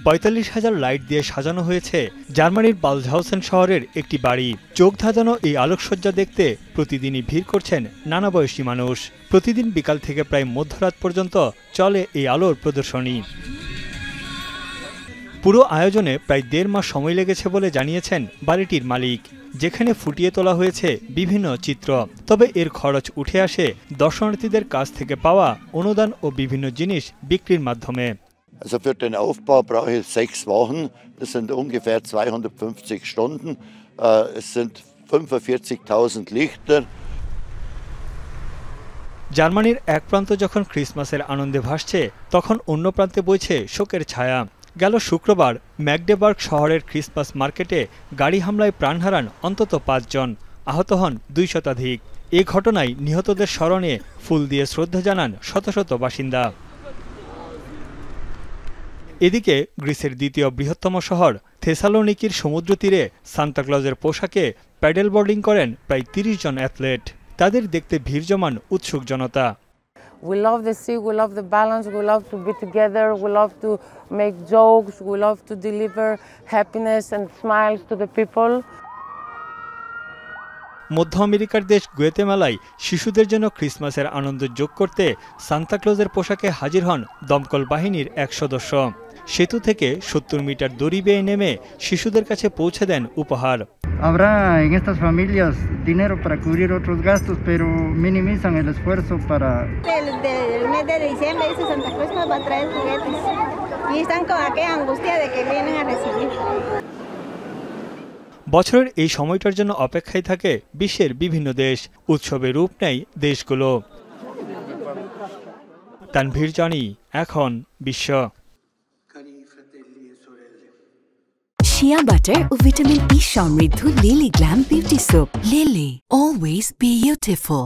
৪৫,০০০ light দিয়ে সাজানো হয়েছে জার্মানির বালঝহাউসেন শহরের একটি বাড়ি। চোখ ধাঁধানো এই আলোকসজ্জা দেখতে প্রতিদিনই ভিড় করছেন নানা বয়সী মানুষ। প্রতিদিন বিকাল থেকে প্রায় মধ্যরাত পর্যন্ত চলে এই আলোর প্রদর্শনী। পুরো আয়োজনে প্রায় ১.৫ মাস সময় লেগেছে বলে জানিয়েছেন বাড়িটির মালিক, যেখানে ফুটিয়ে তোলা হয়েছে বিভিন্ন চিত্র। তবে এর খরচ উঠে আসে দর্শনার্থীদের কাছ থেকে পাওয়া অনুদান ও বিভিন্ন জিনিস বিক্রির মাধ্যমে। Also für den Aufbau brauche ich 6 Wochen. Das sind ungefähr 250 Stunden. Es sind 45.000 Lichter. জার্মানির এক প্রান্ত যখন ক্রিসমাসের আনন্দে ভাসছে, তখন অন্য প্রান্তে বইছে শোকের ছায়া। গেল শুক্রবার ম্যাগডেবার্গ শহরের ক্রিসমাস মার্কেটে গাড়ি হামলায় প্রাণ হারান অন্তত ৫ জন, আহত হন ২ শতাধিক। এ ঘটনায় নিহতদের স্মরণে ফুল দিয়ে শ্রদ্ধা জানান শত শত বাসিন্দা। এদিকে গ্রিসের দ্বিতীয় বৃহত্তম শহর থেসালোনিকির সমুদ্র তীরে সান্তাক্লজের পোশাকে প্যাডেল বোর্ডিং করেন প্রায় ৩০ জন অ্যাথলেট। তাদের দেখতে ভিড় জমান উৎসুক জনতা। We love the sea, we love the balance, we love to be together, we love to make jokes, we love to deliver happiness and smiles to the people. মধ্য আমেরিকার দেশ গুয়েতেমালায় শিশুদের জন্য ক্রিসমাসের আনন্দ যোগ করতে সান্তাক্লজের পোশাকে হাজির হন দমকল বাহিনীর এক সদস্য। সেতু থেকে ৭০ মিটার দড়ি বেয়ে নেমে শিশুদের কাছে পৌঁছে দেন উপহার। Habrá en estas familias dinero para cubrir otros gastos, pero minimizan el esfuerzo para... Del mes de diciembre dice Santa Cruz nos va a traer juguetes y están con aquella angustia de que vienen a recibir. বছরের এই সময়টার জন্য অপেক্ষায় থাকে বিশ্বের বিভিন্ন দেশ। উৎসবে রূপ নেয় দেশগুলো। তানভীর জানি, এখন বিশ্ব। শিয়া বাটার ও ভিটামিন ই সমৃদ্ধ lily glam beauty soap. Lily, always beautiful.